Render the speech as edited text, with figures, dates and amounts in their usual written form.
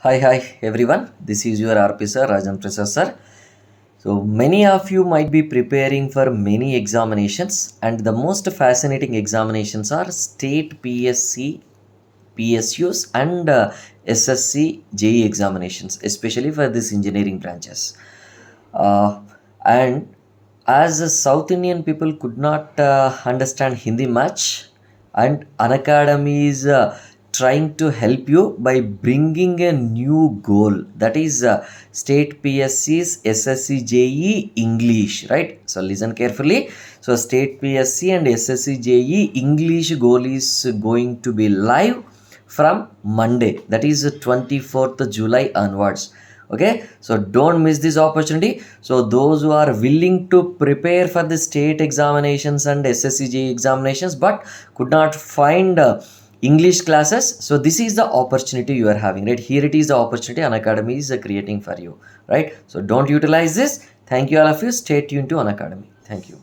Hi everyone. This is your RP Sir, Rajendra Prasad Sir. So many of you might be preparing for many examinations, and the most fascinating examinations are state PSC, PSUs, and SSC JE examinations, especially for this engineering branches. And as a South Indian people could not understand Hindi much, and Unacademy is trying to help you by bringing a new goal, that is state PSC's SSC JE English, right? So listen carefully. So state PSC and SSC JE English goal is going to be live from Monday, that is 24th July onwards. Okay, so don't miss this opportunity. So those who are willing to prepare for the state examinations and SSCJ examinations but could not find English classes, so this is the opportunity you are having, right? Here it is the opportunity Unacademy is creating for you, right? So don't utilize this. Thank you all of you. Stay tuned to Unacademy. Thank you.